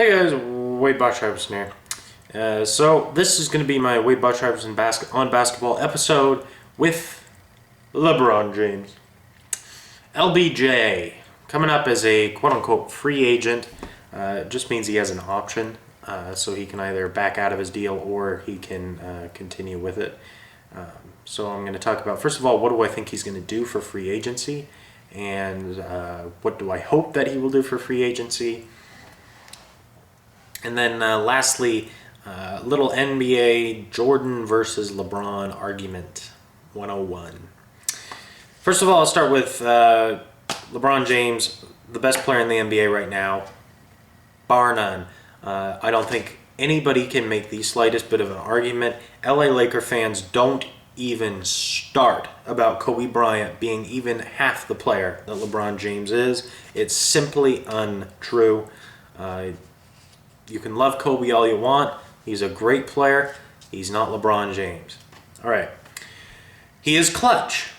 Hey guys, Wadeboshiverson here. So this is going to be my Wadeboshiverson on basketball episode with Lebron James. LBJ, coming up as a quote-unquote free agent, just means he has an option, so he can either back out of his deal or he can continue with it. So I'm going to talk about, first of all, what do I think he's going to do for free agency, and what do I hope that he will do for free agency. And then lastly, little NBA Jordan versus LeBron argument 101. First of all, I'll start with LeBron James, the best player in the NBA right now, bar none. I don't think anybody can make the slightest bit of an argument. LA Laker fans don't even start about Kobe Bryant being even half the player that LeBron James is. It's simply untrue. You can love Kobe all you want. He's a great player. He's not LeBron James. All right. He is clutch.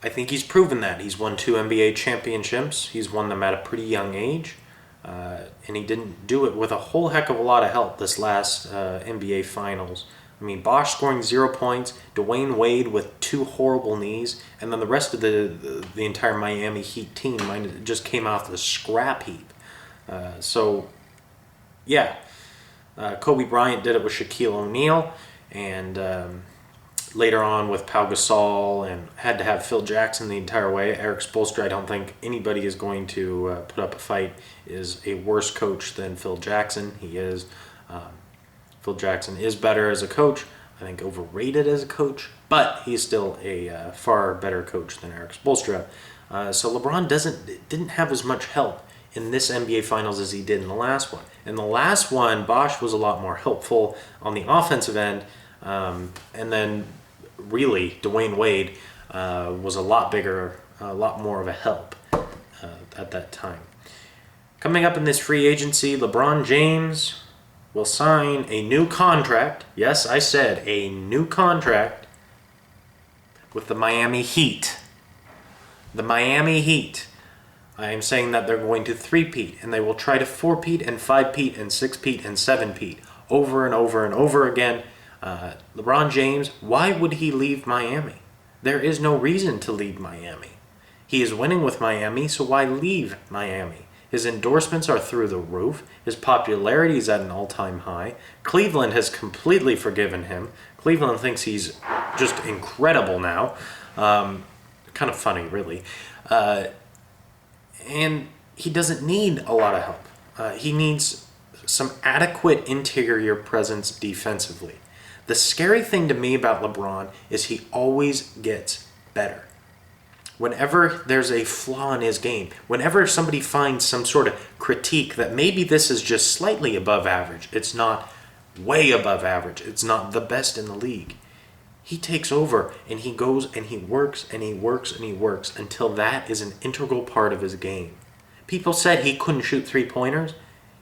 I think he's proven that. He's won 2 NBA championships. He's won them at a pretty young age. And he didn't do it with a whole heck of a lot of help this last NBA Finals. I mean, Bosh scoring 0 points, Dwayne Wade with 2 horrible knees, and then the rest of the entire Miami Heat team just came off the scrap heap. Yeah, Kobe Bryant did it with Shaquille O'Neal, and later on with Pau Gasol, and had to have Phil Jackson the entire way. Eric Spoelstra, I don't think anybody is going to put up a fight, is a worse coach than Phil Jackson. He is. Phil Jackson is better as a coach. I think overrated as a coach, but he's still a far better coach than Eric Spoelstra. So LeBron didn't have as much help in this NBA Finals as he did in the last one. In the last one, Bosh was a lot more helpful on the offensive end, and then really Dwayne Wade was a lot bigger, a lot more of a help at that time. Coming up in this free agency, LeBron James will sign a new contract. Yes, I said a new contract with the Miami Heat. The Miami Heat. I am saying that they're going to 3-peat, and they will try to 4-peat and 5-peat and 6-peat and 7-peat over and over and over again. LeBron James, why would he leave Miami? There is no reason to leave Miami. He is winning with Miami, so why leave Miami? His endorsements are through the roof. His popularity is at an all-time high. Cleveland has completely forgiven him. Cleveland thinks he's just incredible now. Kind of funny, really. And he doesn't need a lot of help. He needs some adequate interior presence defensively. The scary thing to me about LeBron is he always gets better. Whenever there's a flaw in his game, whenever somebody finds some sort of critique that maybe this is just slightly above average, it's not way above average, it's not the best in the league, he takes over and he goes and he works and he works and he works until that is an integral part of his game. People said he couldn't shoot 3-pointers.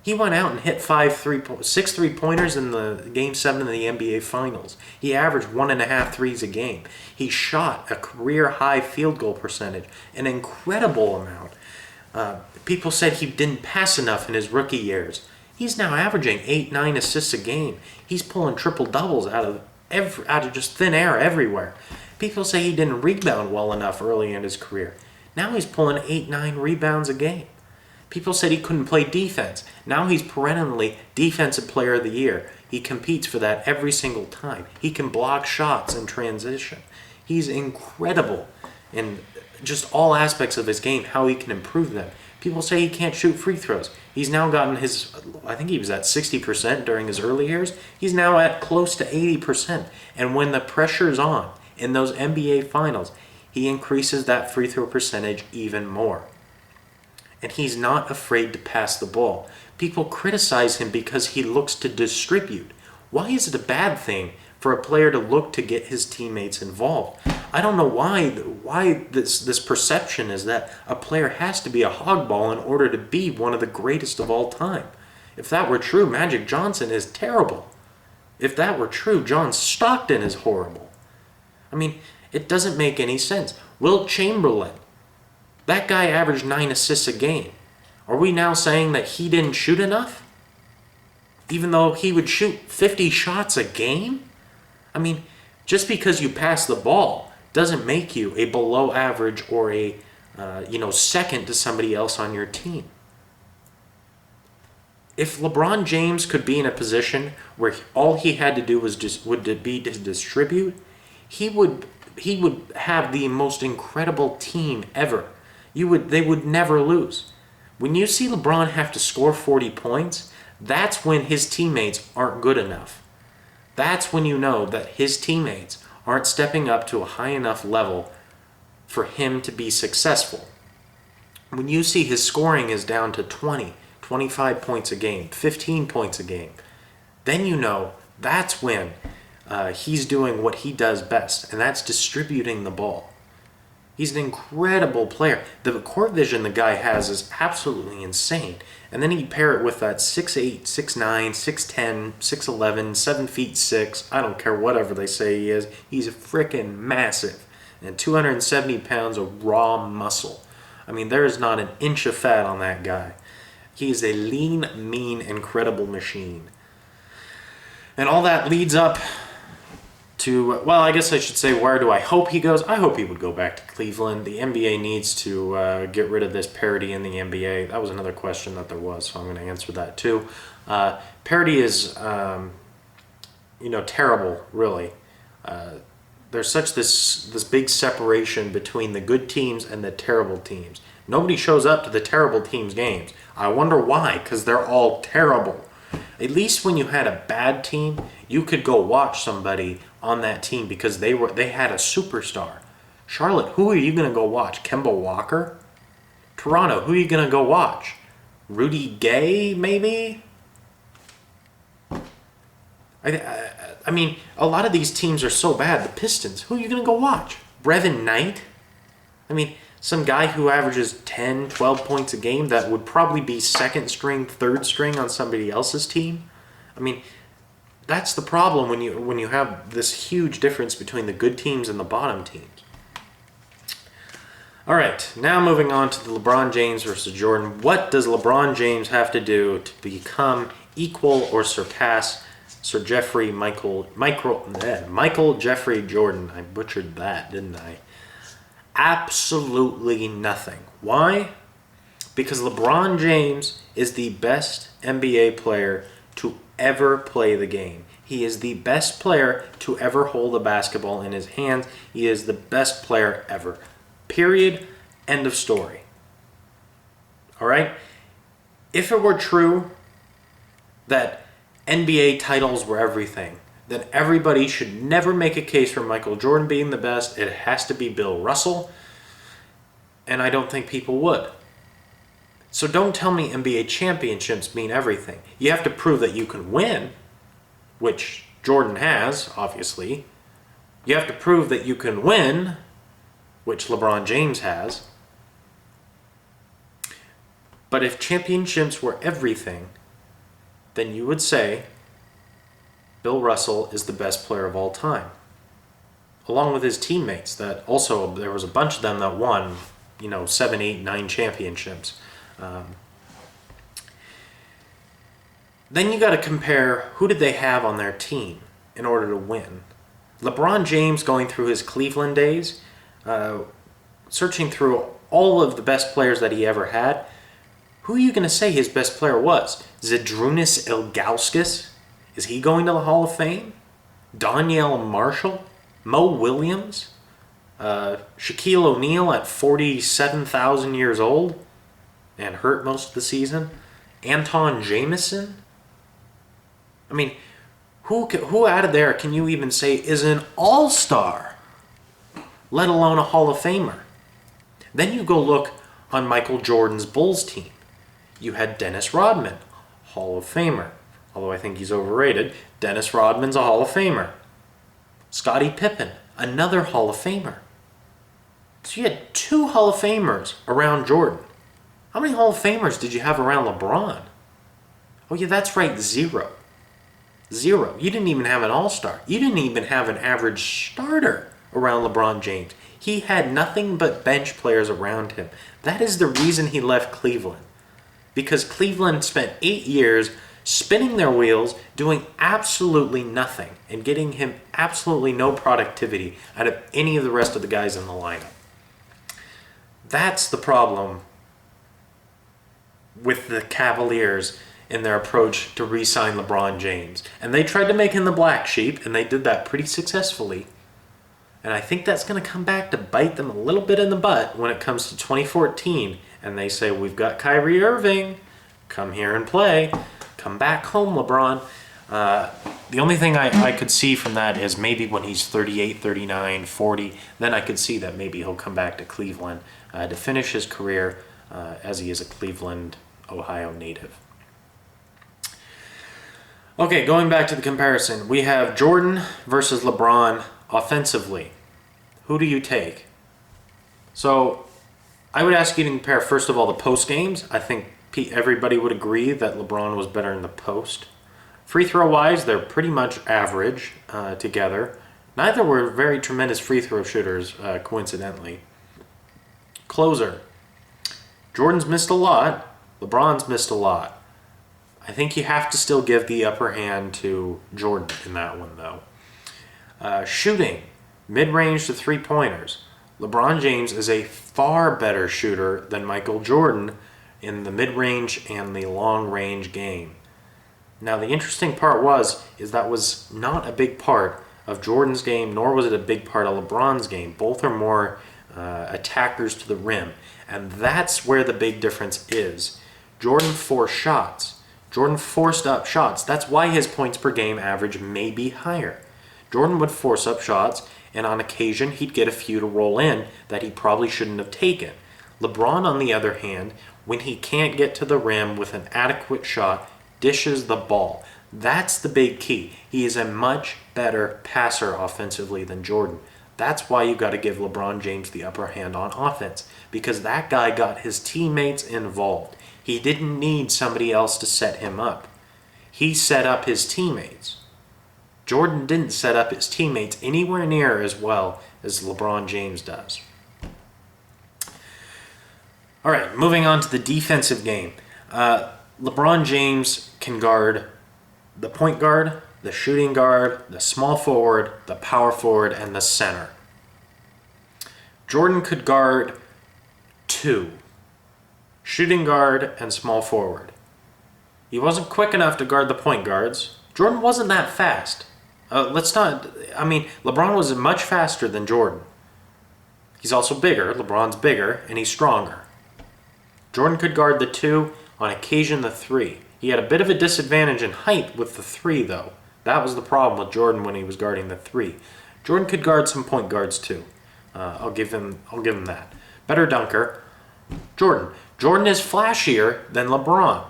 He went out and hit 6 3-pointers in the Game 7 of the NBA Finals. He averaged 1.5 threes a game. He shot a career-high field goal percentage, an incredible amount. People said he didn't pass enough in his rookie years. He's now averaging 8-9 assists a game. He's pulling triple-doubles out of just thin air everywhere. People say he didn't rebound well enough early in his career. Now he's pulling 8-9 rebounds a game. People said he couldn't play defense. Now he's perennially Defensive Player of the Year. He competes for that every single time. He can block shots in transition. He's incredible in just all aspects of his game, how he can improve them. People say he can't shoot free throws. He's now gotten I think he was at 60% during his early years. He's now at close to 80%. And when the pressure's on in those NBA Finals, he increases that free throw percentage even more. And he's not afraid to pass the ball. People criticize him because he looks to distribute. Why is it a bad thing for a player to look to get his teammates involved? I don't know why this perception is that a player has to be a hogball in order to be one of the greatest of all time. If that were true, Magic Johnson is terrible. If that were true, John Stockton is horrible. I mean, it doesn't make any sense. Wilt Chamberlain, that guy averaged 9 assists a game. Are we now saying that he didn't shoot enough? Even though he would shoot 50 shots a game? I mean, just because you pass the ball doesn't make you a below average or a second to somebody else on your team. If LeBron James could be in a position where all he had to do would be to distribute, he would have the most incredible team ever. They would never lose. When you see LeBron have to score 40 points, that's when his teammates aren't good enough. That's when you know that his teammates aren't stepping up to a high enough level for him to be successful. When you see his scoring is down to 20, 25 points a game, 15 points a game, then you know that's when he's doing what he does best, and that's distributing the ball. He's an incredible player. The court vision the guy has is absolutely insane. And then you pair it with that 6'8", 6'9", 6'10", 6'11", 7 feet 6. I don't care whatever they say he is. He's freaking massive. And 270 pounds of raw muscle. I mean, there is not an inch of fat on that guy. He is a lean, mean, incredible machine. And all that leads up to, well, I guess I should say, where do I hope he goes? I hope he would go back to Cleveland. The NBA needs to get rid of this parity in the NBA. That was another question that there was, so I'm going to answer that too. Parity is, terrible, really. There's such this big separation between the good teams and the terrible teams. Nobody shows up to the terrible teams' games. I wonder why, because they're all terrible. At least when you had a bad team, you could go watch somebody on that team because they had a superstar. Charlotte, who are you going to go watch? Kemba Walker? Toronto, who are you going to go watch? Rudy Gay, maybe? I mean, a lot of these teams are so bad. The Pistons, who are you going to go watch? Brevin Knight? I mean, some guy who averages 10, 12 points a game that would probably be second string, third string on somebody else's team. I mean, that's the problem when you have this huge difference between the good teams and the bottom teams. All right, now moving on to the LeBron James versus Jordan. What does LeBron James have to do to become equal or surpass Sir Jeffrey Michael Jeffrey Jordan? I butchered that, didn't I? Absolutely nothing. Why? Because LeBron James is the best NBA player to ever play the game. He is the best player to ever hold a basketball in his hands. He is the best player ever. Period. End of story. All right? If it were true that NBA titles were everything, then everybody should never make a case for Michael Jordan being the best. It has to be Bill Russell. And I don't think people would. So don't tell me NBA championships mean everything. You have to prove that you can win, which Jordan has, obviously. You have to prove that you can win, which LeBron James has. But if championships were everything, then you would say Bill Russell is the best player of all time. Along with his teammates, that also, there was a bunch of them that won, 7, 8, 9 championships. Then you got to compare who did they have on their team in order to win. LeBron James, going through his Cleveland days, searching through all of the best players that he ever had, who are you going to say his best player was? Zydrunas Ilgauskas? Is he going to the Hall of Fame? Donyell Marshall? Mo Williams? Shaquille O'Neal at 47,000 years old and hurt most of the season? Anton Jameson? I mean, who out of there can you even say is an all-star, let alone a Hall of Famer? Then you go look on Michael Jordan's Bulls team. You had Dennis Rodman, Hall of Famer. Although I think he's overrated, Dennis Rodman's a Hall of Famer. Scottie Pippen, another Hall of Famer. So you had 2 Hall of Famers around Jordan. How many Hall of Famers did you have around LeBron? Oh yeah, that's right, 0. 0. You didn't even have an all-star. You didn't even have an average starter around LeBron James. He had nothing but bench players around him. That is the reason he left Cleveland. because Cleveland spent 8 years spinning their wheels, doing absolutely nothing, and getting him absolutely no productivity out of any of the rest of the guys in the lineup. That's the problem with the Cavaliers in their approach to re-sign LeBron James. And they tried to make him the black sheep, and they did that pretty successfully. And I think that's going to come back to bite them a little bit in the butt when it comes to 2014. And they say, we've got Kyrie Irving. Come here and play. Come back home, LeBron. The only thing I could see from that is maybe when he's 38, 39, 40, then I could see that maybe he'll come back to Cleveland to finish his career as he is a Cleveland, Ohio native. Okay, going back to the comparison, we have Jordan versus LeBron offensively. Who do you take? So I would ask you to compare, first of all, the post games. I think everybody would agree that LeBron was better in the post. Free throw wise, they're pretty much average together. Neither were very tremendous free throw shooters, coincidentally. Closer. Jordan's missed a lot. LeBron's missed a lot. I think you have to still give the upper hand to Jordan in that one, though. Shooting. Mid-range to three-pointers. LeBron James is a far better shooter than Michael Jordan in the mid-range and the long-range game. Now, the interesting part is that was not a big part of Jordan's game, nor was it a big part of LeBron's game. Both are more attackers to the rim, and that's where the big difference is. Jordan forced shots. Jordan forced up shots. That's why his points per game average may be higher. Jordan would force up shots, and on occasion he'd get a few to roll in that he probably shouldn't have taken. LeBron, on the other hand, when he can't get to the rim with an adequate shot, dishes the ball. That's the big key. He is a much better passer offensively than Jordan. That's why you got to give LeBron James the upper hand on offense, because that guy got his teammates involved. He didn't need somebody else to set him up. He set up his teammates. Jordan didn't set up his teammates anywhere near as well as LeBron James does. All right, moving on to the defensive game. LeBron James can guard the point guard, the shooting guard, the small forward, the power forward, and the center. Jordan could guard two, shooting guard and small forward. He wasn't quick enough to guard the point guards. Jordan wasn't that fast. LeBron was much faster than Jordan. He's also bigger. LeBron's bigger, and he's stronger. Jordan could guard the two, on occasion the three. He had a bit of a disadvantage in height with the three, though. That was the problem with Jordan when he was guarding the three. Jordan could guard some point guards, too. I'll give him that. Better dunker. Jordan. Jordan is flashier than LeBron.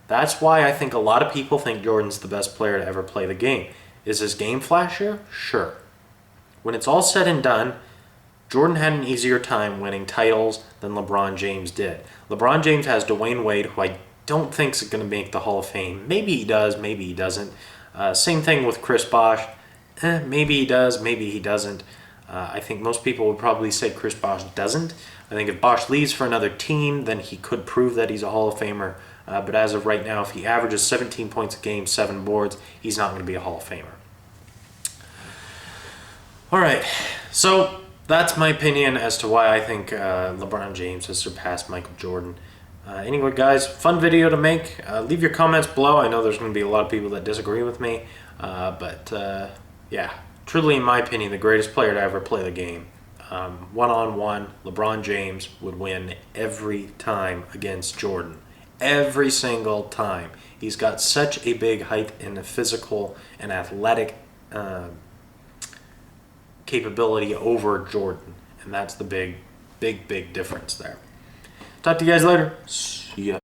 That's why I think a lot of people think Jordan's the best player to ever play the game. Is his game flashier? Sure. When it's all said and done, Jordan had an easier time winning titles than LeBron James did. LeBron James has Dwayne Wade, who I don't think is going to make the Hall of Fame. Maybe he does, maybe he doesn't. Same thing with Chris Bosh. Maybe he does, maybe he doesn't. I think most people would probably say Chris Bosh doesn't. I think if Bosh leaves for another team, then he could prove that he's a Hall of Famer. But as of right now, if he averages 17 points a game, 7 boards, he's not going to be a Hall of Famer. All right, so that's my opinion as to why I think LeBron James has surpassed Michael Jordan. Anyway, guys, fun video to make. Leave your comments below. I know there's going to be a lot of people that disagree with me. Yeah, truly, in my opinion, the greatest player to ever play the game. One-on-one, LeBron James would win every time against Jordan. Every single time. He's got such a big height and a physical and athletic capability over Jordan. And that's the big difference there. Talk to you guys later. See ya.